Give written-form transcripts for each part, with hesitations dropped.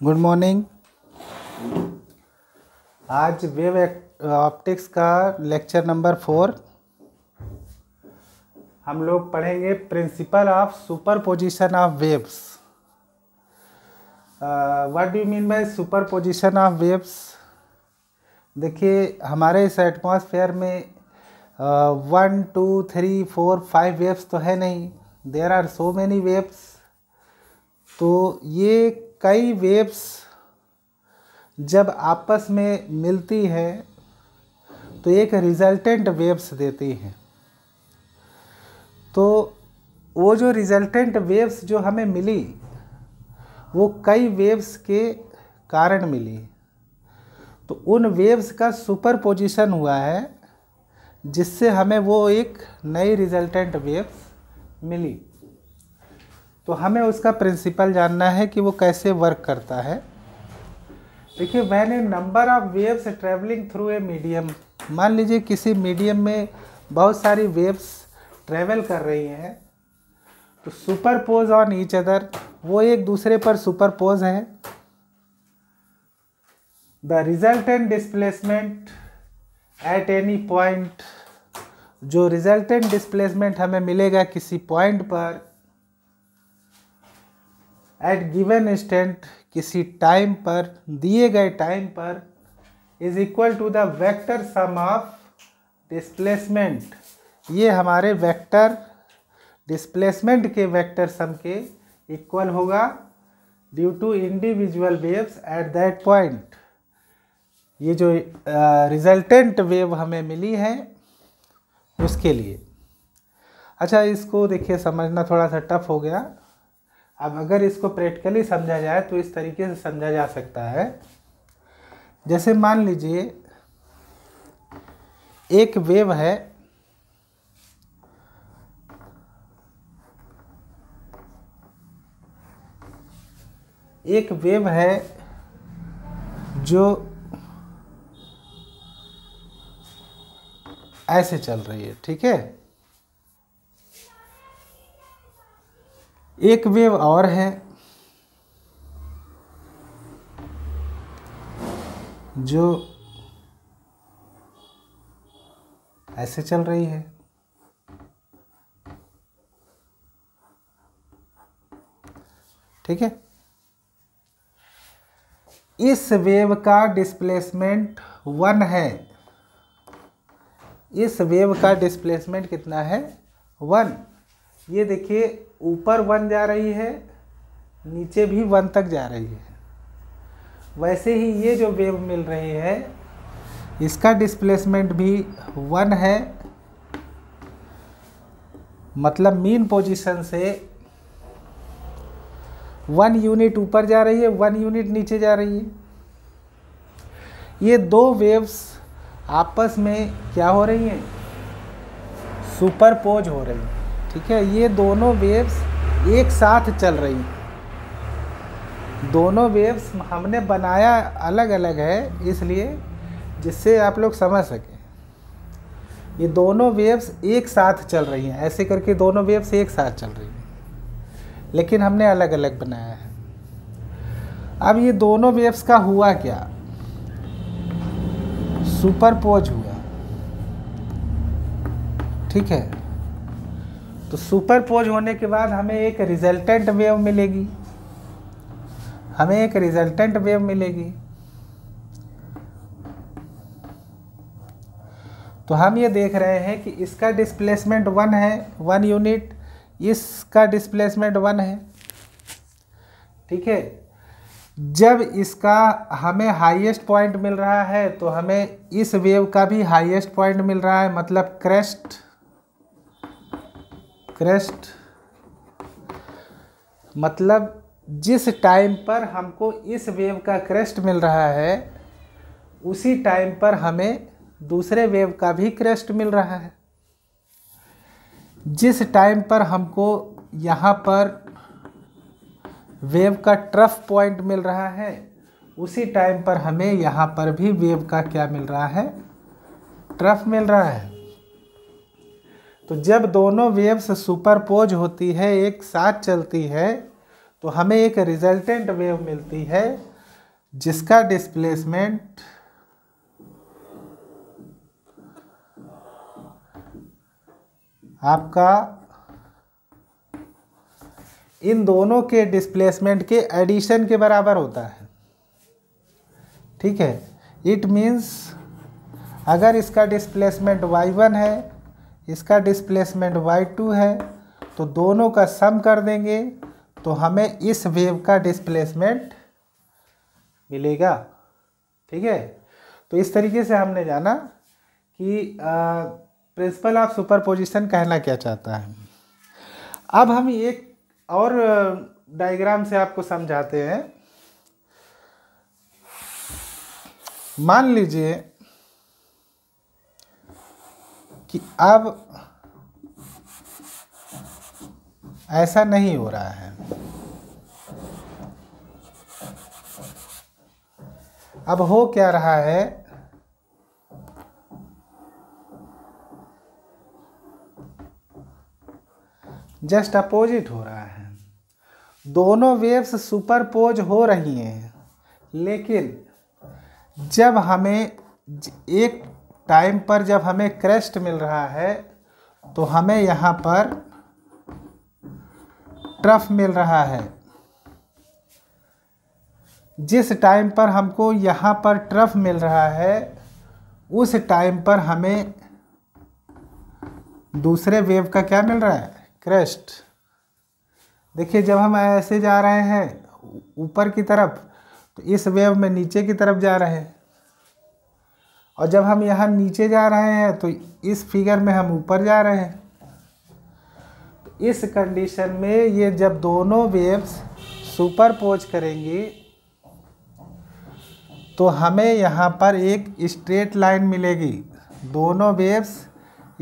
Good morning. आज wave optics का lecture number 4 हम लोग पढ़ेंगे principle of superposition of waves. What do you mean bye superposition of waves? देखिए, हमारे इस एटमॉस्फेयर में 1 2 3 4 5 वेव्स तो है नहीं, there are so many waves. तो ये कई वेव्स जब आपस में मिलती है तो एक रिजल्टेंट वेव्स देती हैं। तो वो जो रिजल्टेंट वेव्स जो हमें मिली वो कई वेव्स के कारण मिली। तो उन वेव्स का सुपरपोजिशन हुआ है जिससे हमें वो एक नई रिजल्टेंट वेव्स मिली। तो हमें उसका प्रिंसिपल जानना है कि वो कैसे वर्क करता है। देखिए, when A number of waves travelling through a medium, मान लीजिए किसी मीडियम में बहुत सारी वेव्स ट्रैवल कर रही हैं, तो सुपरपोज ऑन ईच अदर, वो एक दूसरे पर सुपरपोज है। The resultant displacement at any point, जो रिजल्टेंट डिस्प्लेसमेंट हमें मिलेगा किसी पॉइंट पर एट गिवन इंस्टेंट, किसी टाइम पर, दिए गए टाइम पर, is equal to the vector sum of displacement. ये हमारे वेक्टर डिस्प्लेसमेंट के वेक्टर सम के इक्वल होगा due to individual waves at that point. ये जो रिजल्टेंट वेव हमें मिली है उसके लिए। अच्छा, इसको देखिए, समझना थोड़ा सा टफ हो गया। अब अगर इसको प्रैक्टिकली समझा जाए तो इस तरीके से समझा जा सकता है। जैसे मान लीजिए एक वेव है, एक वेव है जो ऐसे चल रही है, ठीक है। एक वेव और है जो ऐसे चल रही है, ठीक है। इस वेव का डिस्प्लेसमेंट 1 है। इस वेव का डिस्प्लेसमेंट कितना है? 1। ये देखिए, ऊपर 1 जा रही है, नीचे भी 1 तक जा रही है। वैसे ही ये जो वेव मिल रही है इसका डिस्प्लेसमेंट भी 1 है, मतलब मीन पोजीशन से 1 यूनिट ऊपर जा रही है, 1 यूनिट नीचे जा रही है। ये दो वेव्स आपस में क्या हो रही हैं? सुपरपोज हो रही हैं, ठीक है। ये दोनों वेव्स एक साथ चल रही हैं। दोनों वेव्स हमने बनाया अलग अलग है, इसलिए जिससे आप लोग समझ सकें। ये दोनों वेव्स एक साथ चल रही हैं, ऐसे करके दोनों वेव्स एक साथ चल रही हैं, लेकिन हमने अलग अलग बनाया है। अब ये दोनों वेव्स का हुआ क्या? सुपरपोज हुआ, ठीक है। तो सुपरपोज होने के बाद हमें एक रिजल्टेंट वेव मिलेगी, हमें एक रिजल्टेंट वेव मिलेगी। तो हम ये देख रहे हैं कि इसका डिस्प्लेसमेंट 1 है, 1 यूनिट, इसका डिस्प्लेसमेंट 1 है, ठीक है। जब इसका हमें हाईएस्ट पॉइंट मिल रहा है तो हमें इस वेव का भी हाईएस्ट पॉइंट मिल रहा है, मतलब क्रेस्ट। क्रेस्ट मतलब जिस टाइम पर हमको इस वेव का क्रेस्ट मिल रहा है उसी टाइम पर हमें दूसरे वेव का भी क्रेस्ट मिल रहा है। जिस टाइम पर हमको यहाँ पर वेव का ट्रफ पॉइंट मिल रहा है उसी टाइम पर हमें यहाँ पर भी वेव का क्या मिल रहा है? ट्रफ मिल रहा है। तो जब दोनों वेव्स सुपरपोज होती है, एक साथ चलती है, तो हमें एक रिजल्टेंट वेव मिलती है जिसका डिस्प्लेसमेंट आपका इन दोनों के डिस्प्लेसमेंट के एडिशन के बराबर होता है। ठीक है, इट मीन्स अगर इसका डिस्प्लेसमेंट y1 है, इसका डिस्प्लेसमेंट y2 है, तो दोनों का सम कर देंगे तो हमें इस वेव का डिस्प्लेसमेंट मिलेगा। ठीक है, तो इस तरीके से हमने जाना कि प्रिंसिपल ऑफ सुपरपोजिशन कहना क्या चाहता है। अब हम एक और डायग्राम से आपको समझाते हैं। मान लीजिए कि अब ऐसा नहीं हो रहा है, अब हो क्या रहा है, जस्ट अपोजिट हो रहा है। दोनों वेव्स सुपरपोज हो रही हैं, लेकिन जब हमें एक टाइम पर जब हमें क्रेस्ट मिल रहा है तो हमें यहाँ पर ट्रफ मिल रहा है। जिस टाइम पर हमको यहाँ पर ट्रफ मिल रहा है उस टाइम पर हमें दूसरे वेव का क्या मिल रहा है, क्रेस्ट। देखिए जब हम ऐसे जा रहे हैं ऊपर की तरफ तो इस वेव में नीचे की तरफ जा रहे हैं, और जब हम यहाँ नीचे जा रहे हैं तो इस फिगर में हम ऊपर जा रहे हैं। तो इस कंडीशन में ये जब दोनों वेव्स सुपरपोज करेंगी तो हमें यहाँ पर एक स्ट्रेट लाइन मिलेगी। दोनों वेव्स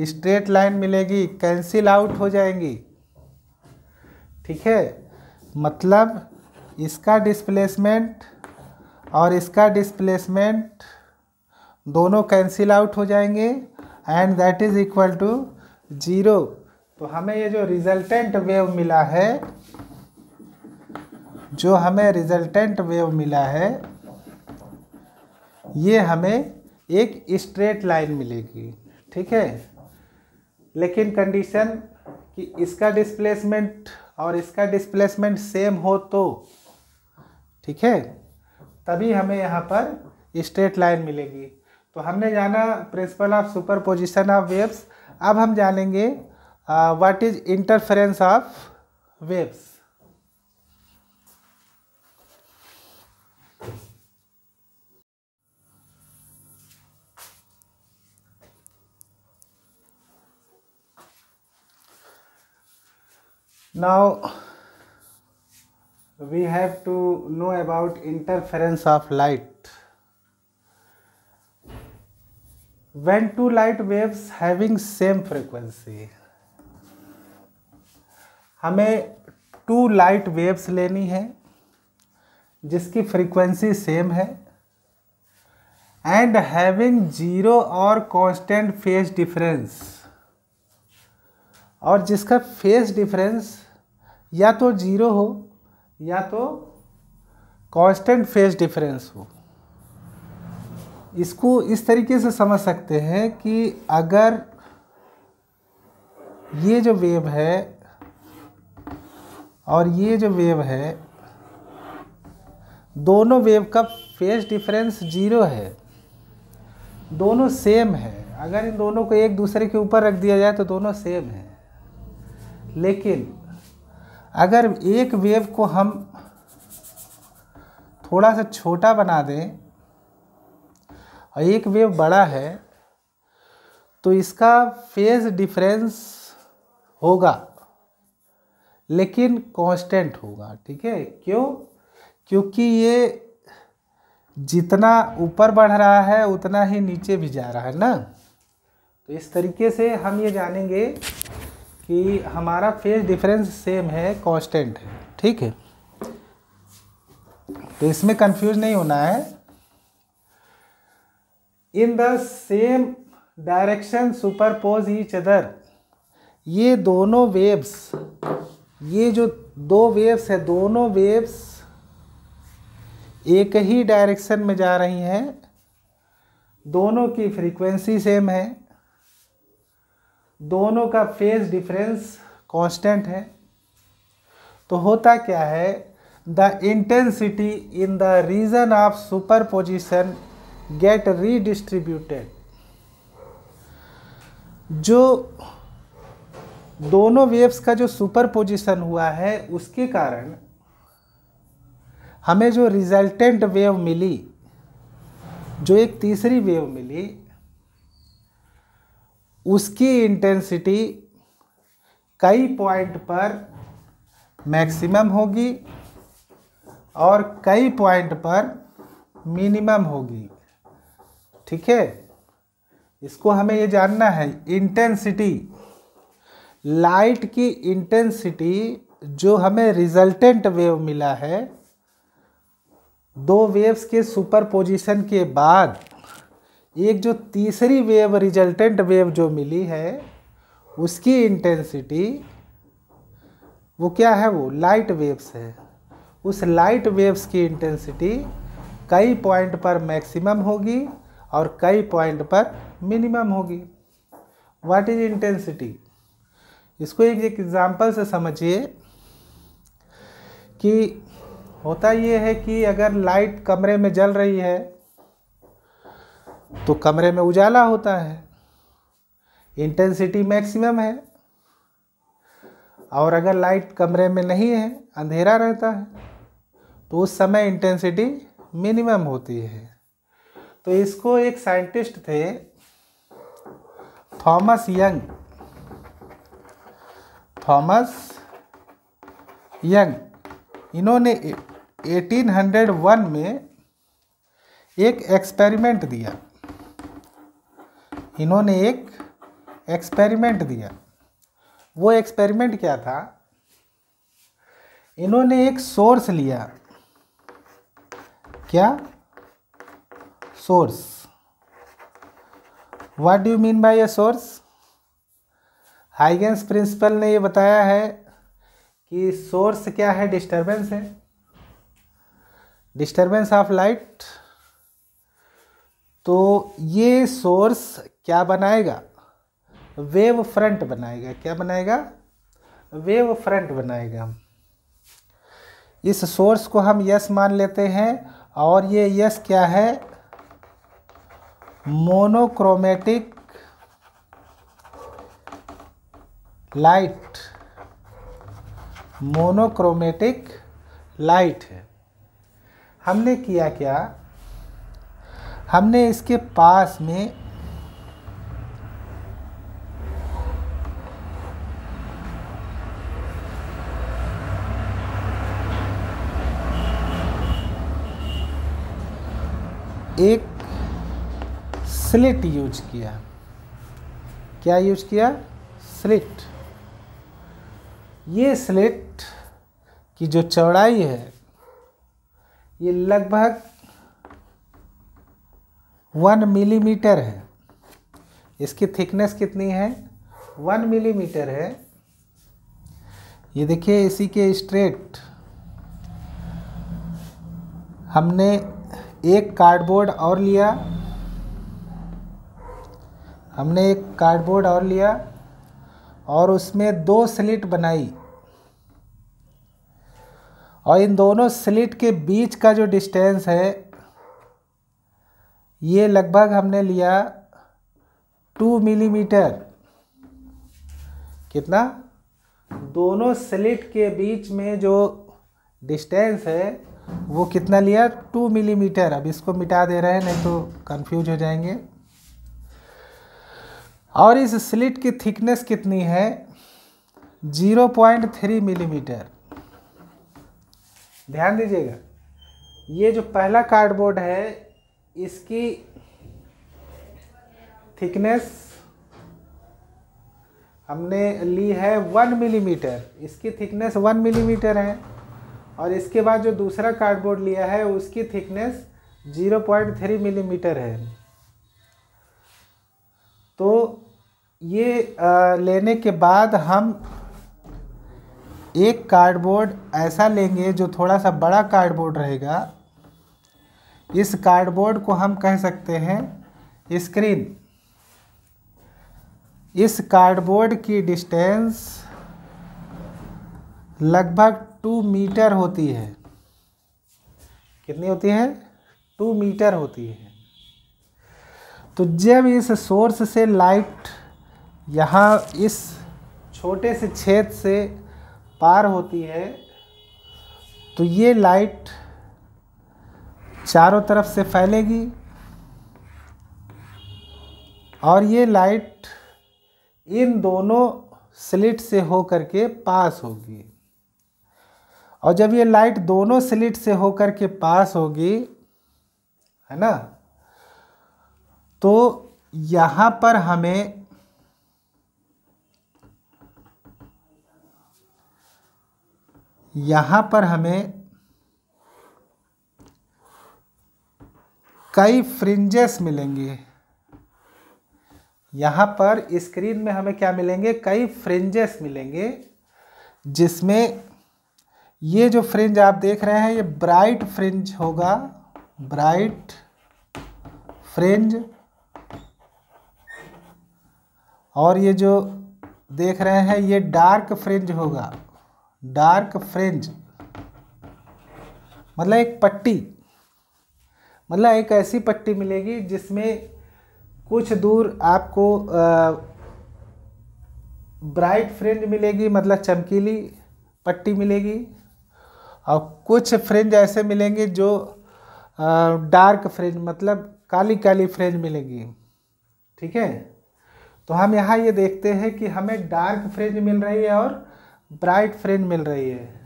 स्ट्रेट लाइन मिलेगी, कैंसिल आउट हो जाएंगी। ठीक है, मतलब इसका डिस्प्लेसमेंट और इसका डिस्प्लेसमेंट दोनों कैंसिल आउट हो जाएंगे and that is equal to 0। तो हमें ये जो रिजल्टेंट वेव मिला है, जो हमें रिजल्टेंट वेव मिला है, ये हमें एक स्ट्रेट लाइन मिलेगी। ठीक है, लेकिन कंडीशन कि इसका डिस्प्लेसमेंट और इसका डिस्प्लेसमेंट सेम हो तो, ठीक है, तभी हमें यहाँ पर स्ट्रेट लाइन मिलेगी। तो हमने जाना principle of superposition of waves. अब हम जानेंगे what is interference of waves. Now we have to know about interference of light. When two light waves having same frequency, हमें 2 लाइट वेव्स लेनी है जिसकी फ्रीक्वेंसी सेम है एंड हैविंग 0 और constant phase difference, और जिसका फेज डिफरेंस या तो 0 हो या तो कांस्टेंट फेज डिफरेंस हो। इसको इस तरीके से समझ सकते हैं कि अगर ये जो वेव है और ये जो वेव है, दोनों वेव का फेज डिफरेंस 0 है, दोनों सेम है। अगर इन दोनों को एक दूसरे के ऊपर रख दिया जाए तो दोनों सेम है। लेकिन अगर एक वेव को हम थोड़ा सा छोटा बना दें और एक वेव बड़ा है तो इसका फेज डिफरेंस होगा लेकिन कांस्टेंट होगा। ठीक है, क्यों? क्योंकि ये जितना ऊपर बढ़ रहा है उतना ही नीचे भी जा रहा है ना। तो इस तरीके से हम ये जानेंगे कि हमारा फेज डिफरेंस सेम है, कांस्टेंट है। ठीक है, तो इसमें कंफ्यूज नहीं होना है। In the same direction superpose each other, ये दोनों वेव्स, ये जो 2 वेव्स है, दोनों वेव्स एक ही डायरेक्शन में जा रही हैं, दोनों की फ्रीक्वेंसी सेम है, दोनों का फेज डिफरेंस कांस्टेंट है, तो होता क्या है, the intensity in the region of superposition get redistributed. जो दोनों वेव्स का जो सुपरपोजिशन हुआ है उसके कारण हमें जो रिजल्टेंट वेव मिली, जो एक तीसरी वेव मिली, उसकी इंटेंसिटी कई पॉइंट पर मैक्सिमम होगी और कई पॉइंट पर मिनिमम होगी। ठीक है, इसको हमें ये जानना है। इंटेंसिटी, लाइट की इंटेंसिटी जो हमें रिजल्टेंट वेव मिला है, दो वेव्स के सुपरपोजिशन के बाद एक जो तीसरी वेव रिजल्टेंट वेव जो मिली है, उसकी इंटेंसिटी वो क्या है, वो लाइट वेव्स है। उस लाइट वेव्स की इंटेंसिटी कई पॉइंट पर मैक्सिमम होगी और कई पॉइंट पर मिनिमम होगी। What is intensity? इसको एक एग्जांपल से समझिए कि होता ये है कि अगर लाइट कमरे में जल रही है तो कमरे में उजाला होता है, इंटेंसिटी मैक्सिमम है। और अगर लाइट कमरे में नहीं है, अंधेरा रहता है, तो उस समय इंटेंसिटी मिनिमम होती है। तो इसको एक साइंटिस्ट थे थॉमस यंग, इन्होंने 1801 में एक एक्सपेरिमेंट दिया। वो एक्सपेरिमेंट क्या था? इन्होंने एक सोर्स लिया। क्या source? What do you mean by a source? Huygens principle ने ये बताया है कि सोर्स क्या है? डिस्टरबेंस है, डिस्टरबेंस ऑफ लाइट। तो ये सोर्स क्या बनाएगा? वेव फ्रंट बनाएगा। क्या बनाएगा? वेव फ्रंट बनाएगा। इस सोर्स को हम यस मान लेते हैं और ये यस क्या है? मोनोक्रोमेटिक लाइट, मोनोक्रोमेटिक लाइट है। हमने किया क्या? हमने इसके पास में एक स्लिट यूज किया। क्या यूज किया? स्लिट। ये स्लिट की जो चौड़ाई है ये लगभग 1 मिलीमीटर है। इसकी थिकनेस कितनी है? 1 मिलीमीटर है। ये देखिए, इसी के स्ट्रेट हमने एक कार्डबोर्ड और लिया, और उसमें 2 स्लिट बनाई, और इन दोनों स्लिट के बीच का जो डिस्टेंस है ये लगभग हमने लिया 2 मिलीमीटर। कितना? दोनों स्लिट के बीच में जो डिस्टेंस है वो कितना लिया? 2 मिलीमीटर। अब इसको मिटा दे रहे हैं, नहीं तो कंफ्यूज हो जाएंगे। और इस स्लिट की थिकनेस कितनी है? 0.3 मिलीमीटर। ध्यान दीजिएगा, ये जो पहला कार्डबोर्ड है इसकी थिकनेस हमने ली है 1 मिलीमीटर। इसकी थिकनेस 1 मिलीमीटर है, और इसके बाद जो दूसरा कार्डबोर्ड लिया है उसकी थिकनेस 0.3 मिलीमीटर है। तो ये लेने के बाद हम एक कार्डबोर्ड ऐसा लेंगे जो थोड़ा सा बड़ा कार्डबोर्ड रहेगा, इस कार्डबोर्ड को हम कह सकते हैं स्क्रीन। इस कार्डबोर्ड की डिस्टेंस लगभग 2 मीटर होती है। कितनी होती है? 2 मीटर होती है। तो जब इस सोर्स से लाइट यहाँ इस छोटे से छेद से पार होती है तो ये लाइट चारों तरफ से फैलेगी और ये लाइट इन दोनों स्लिट से होकर के पास होगी। और जब ये लाइट दोनों स्लिट से होकर के पास होगी, है ना, तो यहाँ पर हमें कई फ्रिंजेस मिलेंगे। यहाँ पर स्क्रीन में हमें क्या मिलेंगे? कई फ्रिंजेस मिलेंगे, जिसमें ये जो फ्रिंज आप देख रहे हैं ये ब्राइट फ्रिंज होगा, ब्राइट फ्रिंज। और ये जो देख रहे हैं ये डार्क फ्रिंज होगा, डार्क फ्रिंज। मतलब एक पट्टी, मतलब एक ऐसी पट्टी मिलेगी जिसमें कुछ दूर आपको ब्राइट फ्रिंज मिलेगी, मतलब चमकीली पट्टी मिलेगी, और कुछ फ्रिंज ऐसे मिलेंगे जो डार्क फ्रिंज, मतलब काली काली फ्रिंज मिलेगी। ठीक है, तो हम यहाँ ये देखते हैं कि हमें डार्क फ्रिंज मिल रही है और ब्राइट फ्रिंज मिल रही है।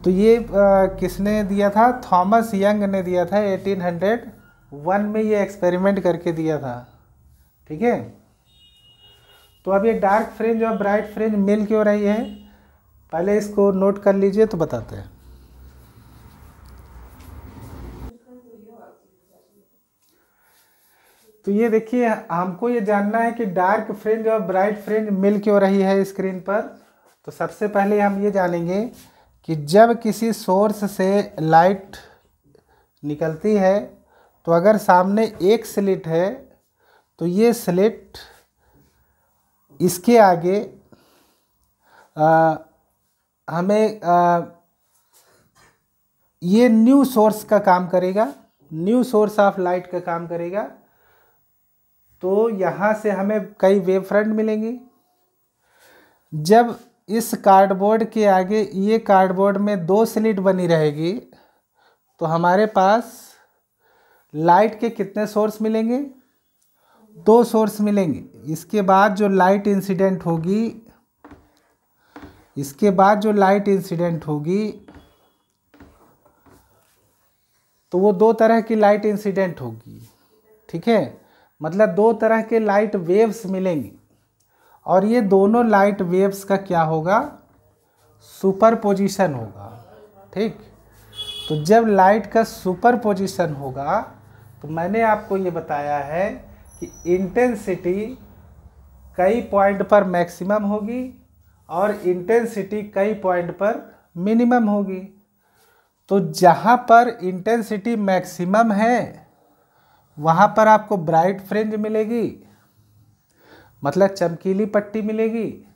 तो ये किसने दिया था? थॉमस यंग ने दिया था 1801 में, ये एक्सपेरिमेंट करके दिया था। ठीक है, तो अब ये डार्क फ्रिंज और ब्राइट फ्रिंज मिल क्यों रही है, पहले इसको नोट कर लीजिए तो बताते हैं। तो ये देखिए, हमको ये जानना है कि डार्क फ्रिंज और ब्राइट फ्रिंज मिल क्यों रही है स्क्रीन पर। तो सबसे पहले हम ये जानेंगे कि जब किसी सोर्स से लाइट निकलती है तो अगर सामने एक स्लिट है तो ये स्लिट इसके आगे हमें ये न्यू सोर्स का काम करेगा, न्यू सोर्स ऑफ लाइट का काम करेगा। तो यहाँ से हमें कई वेव फ्रंट मिलेंगी। जब इस कार्डबोर्ड के आगे ये कार्डबोर्ड में 2 स्लिट बनी रहेगी तो हमारे पास लाइट के कितने सोर्स मिलेंगे? 2 सोर्स मिलेंगे। इसके बाद जो लाइट इंसिडेंट होगी, इसके बाद जो लाइट इंसिडेंट होगी तो वो 2 तरह की लाइट इंसिडेंट होगी। ठीक है, मतलब 2 तरह के लाइट वेव्स मिलेंगी और ये दोनों लाइट वेव्स का क्या होगा? सुपरपोजिशन होगा। ठीक, तो जब लाइट का सुपरपोजिशन होगा तो मैंने आपको ये बताया है कि इंटेंसिटी कई पॉइंट पर मैक्सिमम होगी और इंटेंसिटी कई पॉइंट पर मिनिमम होगी। तो जहाँ पर इंटेंसिटी मैक्सिमम है वहाँ पर आपको ब्राइट फ्रिंज मिलेगी, मतलब चमकीली पट्टी मिलेगी।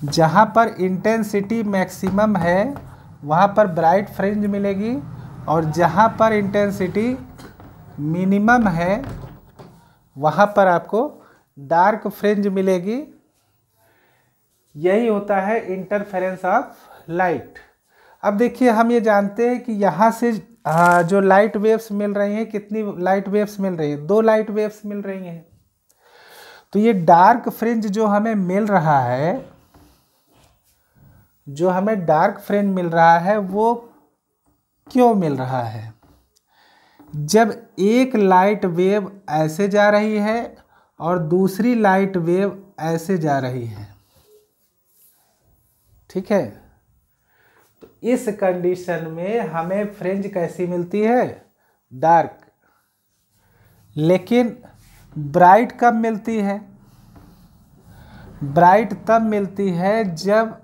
जहाँ पर इंटेंसिटी मैक्सिमम है वहाँ पर ब्राइट फ्रिंज मिलेगी, और जहाँ पर इंटेंसिटी मिनिमम है वहाँ पर आपको डार्क फ्रिंज मिलेगी। यही होता है इंटरफेरेंस ऑफ लाइट। अब देखिए, हम ये जानते हैं कि यहाँ से जो लाइट वेव्स मिल रही हैं, कितनी लाइट वेव्स मिल रही हैं? 2 लाइट वेव्स मिल रही हैं। तो ये डार्क फ्रिंज जो हमें मिल रहा है, जो हमें डार्क फ्रिंज मिल रहा है वो क्यों मिल रहा है? जब एक लाइट वेव ऐसे जा रही है और दूसरी लाइट वेव ऐसे जा रही है। ठीक है, तो इस कंडीशन में हमें फ्रिंज कैसी मिलती है? डार्क। लेकिन ब्राइट कब मिलती है? ब्राइट तब मिलती है जब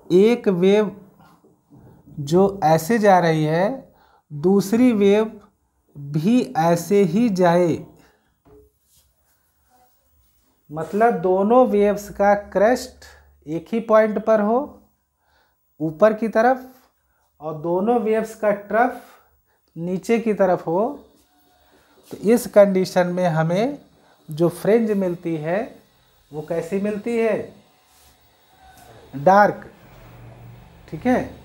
एक वेव जो ऐसे जा रही है दूसरी वेव भी ऐसे ही जाए, मतलब दोनों वेव्स का क्रेस्ट एक ही पॉइंट पर हो ऊपर की तरफ और दोनों वेव्स का ट्रफ नीचे की तरफ हो, तो इस कंडीशन में हमें जो फ्रिंज मिलती है वो कैसी मिलती है? डार्क, ठीक है,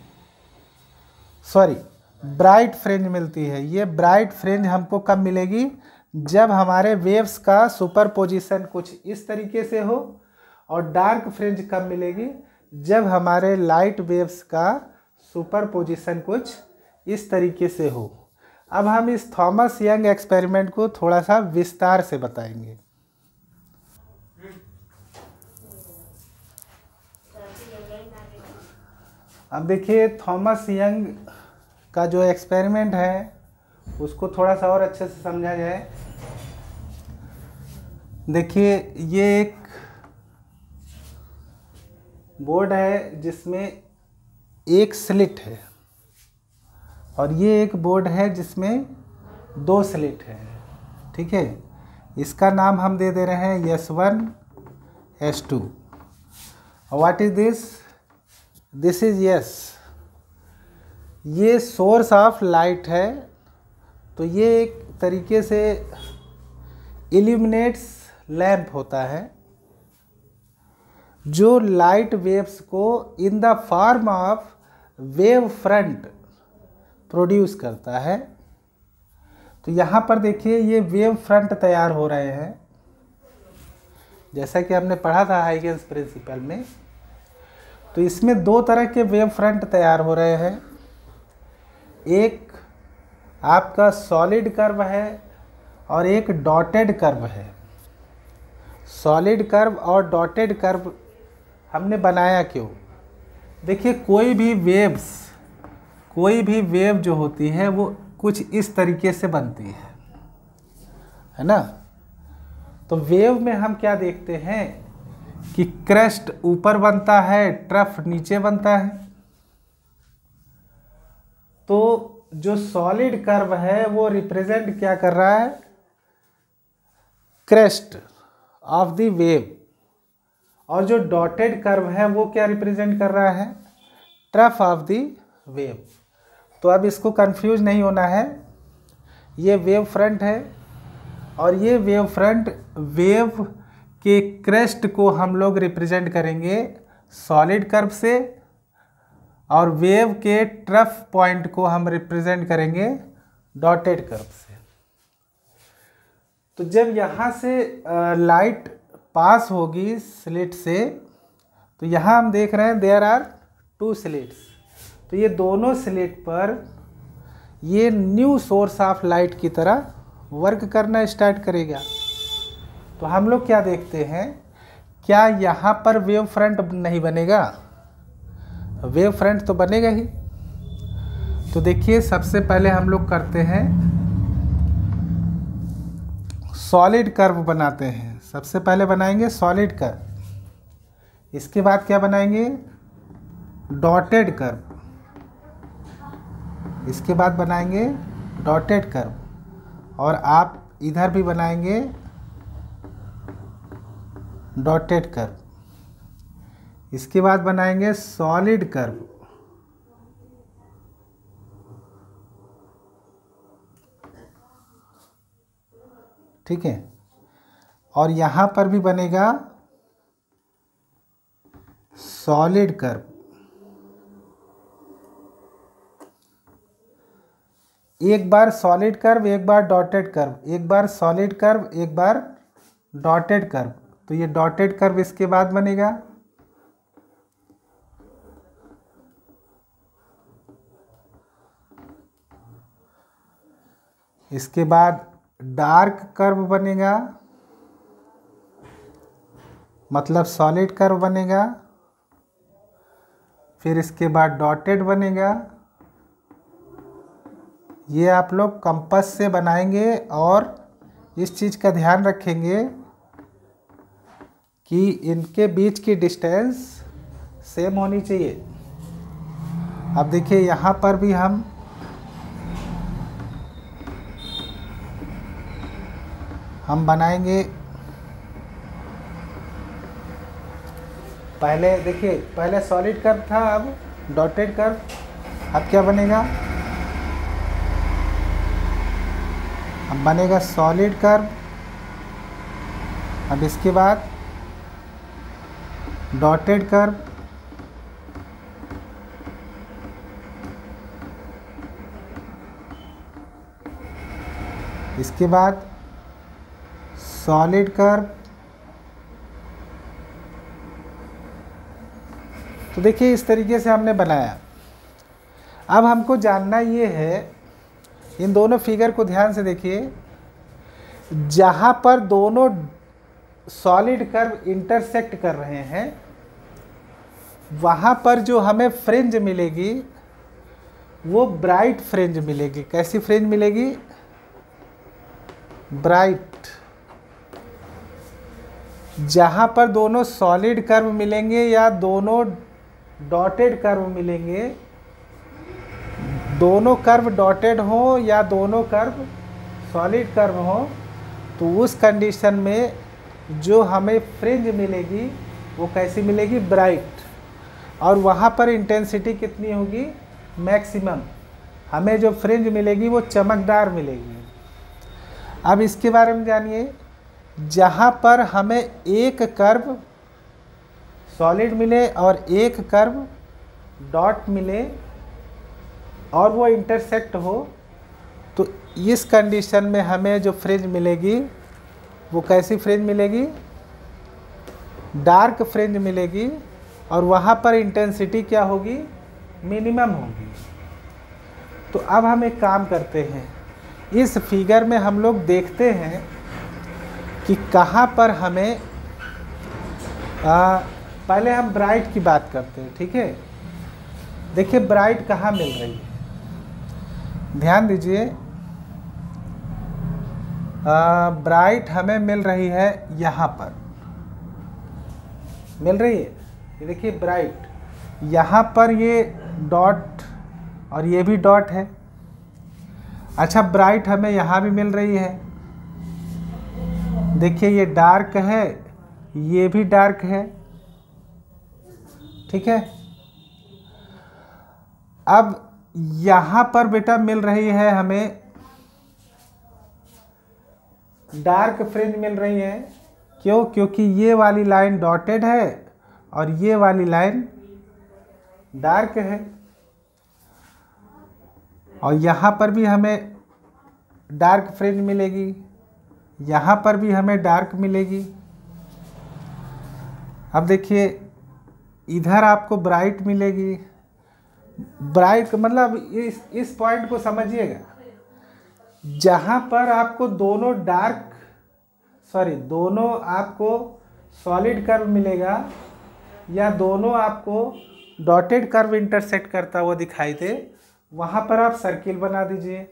सॉरी ब्राइट फ्रिंज मिलती है। ये ब्राइट फ्रिंज हमको कब मिलेगी? जब हमारे वेव्स का सुपरपोजिशन कुछ इस तरीके से हो। और डार्क फ्रिंज कब मिलेगी? जब हमारे लाइट वेव्स का सुपरपोजिशन कुछ इस तरीके से हो। अब हम इस थॉमस यंग एक्सपेरिमेंट को थोड़ा सा विस्तार से बताएंगे। अब देखिए थॉमस यंग का जो एक्सपेरिमेंट है उसको थोड़ा सा और अच्छे से समझा जाए। देखिए ये एक बोर्ड है जिसमें एक स्लिट है और ये एक बोर्ड है जिसमें दो स्लिट है, ठीक है। इसका नाम हम दे रहे हैं S1 S2। What is this? This is yes, ये सोर्स ऑफ लाइट है। तो ये एक तरीके से इल्यूमिनेट्स लैंप होता है जो लाइट वेव्स को in the form of wave front produce करता है। तो यहाँ पर देखिए ये वेव फ्रंट तैयार हो रहे हैं, जैसा कि हमने पढ़ा था हाइगेंस प्रिंसिपल में। तो इसमें दो तरह के वेव फ्रंट तैयार हो रहे हैं। एक आपका सॉलिड कर्व है और एक डॉटेड कर्व है। सॉलिड कर्व और डॉटेड कर्व हमने बनाया क्यों? देखिए कोई भी वेव जो होती है वो कुछ इस तरीके से बनती है ना। तो वेव में हम क्या देखते हैं कि क्रेस्ट ऊपर बनता है, ट्रफ नीचे बनता है। तो जो सॉलिड कर्व है वो रिप्रेजेंट क्या कर रहा है? Crest of the wave. और जो डॉटेड कर्व है वो क्या रिप्रेजेंट कर रहा है? Trough of the wave. तो अब इसको कंफ्यूज नहीं होना है। ये वेव फ्रंट है और ये वेव फ्रंट, वेव के क्रेस्ट को हम लोग रिप्रेजेंट करेंगे सॉलिड कर्व से और वेव के ट्रफ पॉइंट को हम रिप्रेजेंट करेंगे डॉटेड कर्व से। तो जब यहाँ से लाइट पास होगी स्लिट से, तो यहाँ हम देख रहे हैं देयर आर टू स्लिट्स। तो ये दोनों स्लिट पर ये न्यू सोर्स ऑफ लाइट की तरह वर्क करना स्टार्ट करेगा। तो हम लोग क्या देखते हैं, क्या यहाँ पर वेव फ्रंट नहीं बनेगा? वेव फ्रंट तो बनेगा ही। तो देखिए सबसे पहले हम लोग करते हैं सॉलिड कर्व बनाते हैं। सबसे पहले बनाएंगे सॉलिड कर्व, इसके बाद क्या बनाएंगे? डॉटेड कर्व, इसके बाद बनाएंगे डॉटेड कर्व और आप इधर भी बनाएंगे डॉटेड कर्व। इसके बाद बनाएंगे सॉलिड कर्व, ठीक है। और यहाँ पर भी बनेगा सॉलिड कर्व। एक बार सॉलिड कर्व, एक बार डॉटेड कर्व, एक बार सॉलिड कर्व, एक बार डॉटेड कर्व। तो ये डॉटेड कर्व इसके बाद बनेगा। इसके बाद डार्क कर्व बनेगा, मतलब सॉलिड कर्व बनेगा। फिर इसके बाद डॉटेड बनेगा। ये आप लोग कंपास से बनाएंगे और इस चीज़ का ध्यान रखेंगे कि इनके बीच की डिस्टेंस सेम होनी चाहिए। अब देखिए यहाँ पर भी हम हम बनाएंगे, पहले देखिए, पहले सॉलिड कर्व था, अब डॉटेड कर्व। अब क्या बनेगा, अब बनेगा सॉलिड कर्व। अब इसके बाद डॉटेड कर्व, इसके बाद सॉलिड कर्व। तो देखिए इस तरीके से हमने बनाया। अब हमको जानना ये है, इन दोनों फिगर को ध्यान से देखिए, जहाँ पर दोनों सॉलिड कर्व इंटरसेक्ट कर रहे हैं वहाँ पर जो हमें फ्रिंज मिलेगी वो ब्राइट फ्रिंज मिलेगी। कैसी फ्रिंज मिलेगी, ब्राइट। जहाँ पर दोनों सॉलिड कर्व मिलेंगे या दोनों डॉटेड कर्व मिलेंगे, दोनों कर्व डॉटेड हो या दोनों कर्व सॉलिड कर्व हो, तो उस कंडीशन में जो हमें फ्रिंज मिलेगी वो कैसी मिलेगी, ब्राइट। और वहाँ पर इंटेंसिटी कितनी होगी, मैक्सिमम। हमें जो फ्रिंज मिलेगी वो चमकदार मिलेगी। अब इसके बारे में जानिए, जहाँ पर हमें एक कर्व सॉलिड मिले और एक कर्व डॉट मिले और वो इंटरसेक्ट हो, तो इस कंडीशन में हमें जो फ्रिंज मिलेगी वो कैसी फ्रिंज मिलेगी, डार्क फ्रिंज मिलेगी। और वहाँ पर इंटेंसिटी क्या होगी, मिनिमम होगी। तो अब हम एक काम करते हैं, इस फिगर में हम लोग देखते हैं कि कहाँ पर हमें पहले हम ब्राइट की बात करते हैं, ठीक है। देखिए ब्राइट कहाँ मिल रही है, ध्यान दीजिए। ब्राइट हमें मिल रही है यहाँ पर, मिल रही है, ये देखिए ब्राइट। यहाँ पर ये डॉट और ये भी डॉट है। अच्छा, ब्राइट हमें यहाँ भी मिल रही है, देखिए ये डार्क है, ये भी डार्क है, ठीक है। अब यहाँ पर बेटा मिल रही है हमें डार्क फ्रिंज मिल रही है। क्यों, क्योंकि ये वाली लाइन डॉटेड है और ये वाली लाइन डार्क है। और यहाँ पर भी हमें डार्क फ्रिंज मिलेगी, यहाँ पर भी हमें डार्क मिलेगी। अब देखिए इधर आपको ब्राइट मिलेगी। ब्राइट मतलब इस पॉइंट को समझिएगा, जहाँ पर आपको दोनों आपको सॉलिड कर्व मिलेगा या दोनों आपको डॉटेड कर्व इंटरसेक्ट करता हुआ दिखाई दे, वहाँ पर आप सर्किल बना दीजिए।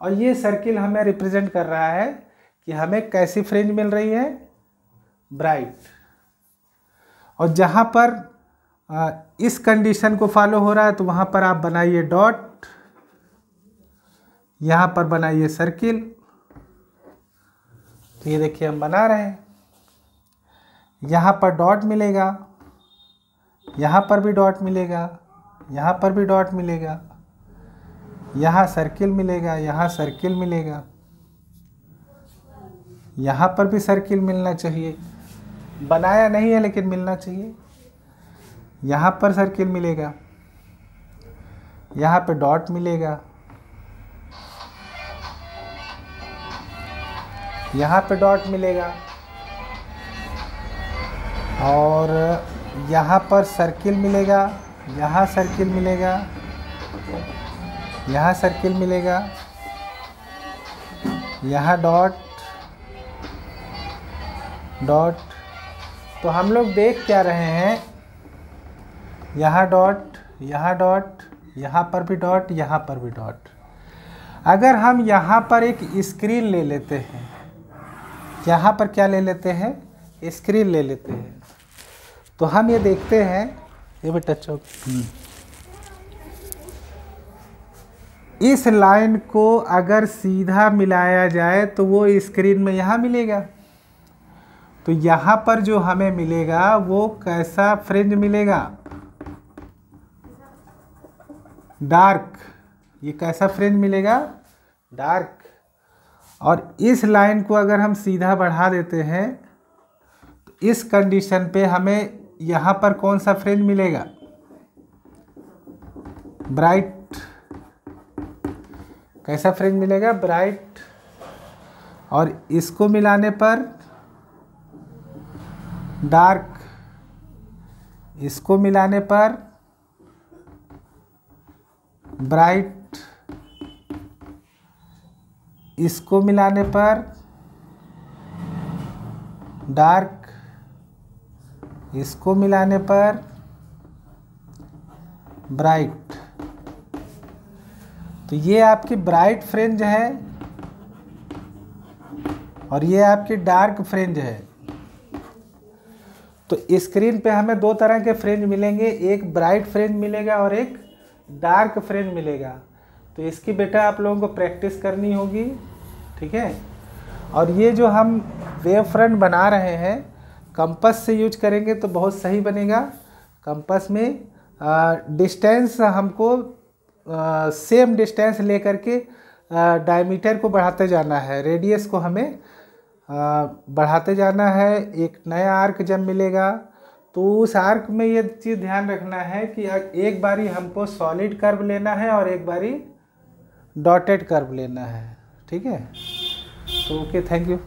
और ये सर्किल हमें रिप्रेजेंट कर रहा है कि हमें कैसी फ्रिंज मिल रही है, ब्राइट। और जहाँ पर इस कंडीशन को फॉलो हो रहा है तो वहाँ पर आप बनाइए डॉट, यहाँ पर बनाइए सर्किल। तो ये देखिए हम बना रहे हैं, यहाँ पर डॉट मिलेगा, यहाँ पर भी डॉट मिलेगा, यहाँ पर भी डॉट मिलेगा, यहाँ सर्किल मिलेगा, यहाँ सर्किल मिलेगा, यहाँ पर भी सर्किल मिलना चाहिए। बनाया नहीं है लेकिन मिलना चाहिए। यहाँ पर सर्किल मिलेगा, यहाँ पे डॉट मिलेगा, यहाँ पे डॉट मिलेगा और यहाँ पर सर्किल मिलेगा, यहाँ सर्किल मिलेगा, यहाँ सर्किल मिलेगा, यहाँ डॉट डॉट। तो हम लोग देख क्या रहे हैं, यहाँ डॉट, यहाँ डॉट, यहाँ पर भी डॉट, यहाँ पर भी डॉट। अगर हम यहाँ पर एक स्क्रीन ले लेते हैं, यहाँ पर क्या ले लेते हैं, स्क्रीन ले लेते हैं, तो हम ये देखते हैं, ये भी टच हो, इस लाइन को अगर सीधा मिलाया जाए तो वो स्क्रीन में यहाँ मिलेगा। तो यहाँ पर जो हमें मिलेगा वो कैसा फ्रिंज मिलेगा? डार्क। ये कैसा फ्रिंज मिलेगा? डार्क। और इस लाइन को अगर हम सीधा बढ़ा देते हैं तो इस कंडीशन पे हमें यहाँ पर कौन सा फ्रिंज मिलेगा? ब्राइट। कैसा फ्रिंज मिलेगा? ब्राइट। और इसको मिलाने पर डार्क, इसको मिलाने पर ब्राइट, इसको मिलाने पर डार्क, इसको मिलाने पर ब्राइट। तो ये आपकी ब्राइट फ्रिंज है और ये आपकी डार्क फ्रिंज है। तो स्क्रीन पे हमें दो तरह के फ्रिंज मिलेंगे, एक ब्राइट फ्रिंज मिलेगा और एक डार्क फ्रिंज मिलेगा। तो इसकी बेटा आप लोगों को प्रैक्टिस करनी होगी, ठीक है। और ये जो हम वेव फ्रंट बना रहे हैं कंपास से यूज करेंगे तो बहुत सही बनेगा। कंपास में डिस्टेंस हमको सेम डिस्टेंस लेकर के डायमीटर को बढ़ाते जाना है, रेडियस को हमें बढ़ाते जाना है। एक नया आर्क जब मिलेगा तो उस आर्क में ये चीज़ ध्यान रखना है कि एक बारी हमको सॉलिड कर्व लेना है और एक बारी डॉटेड कर्व लेना है, ठीक है। तो ओके, थैंक यू।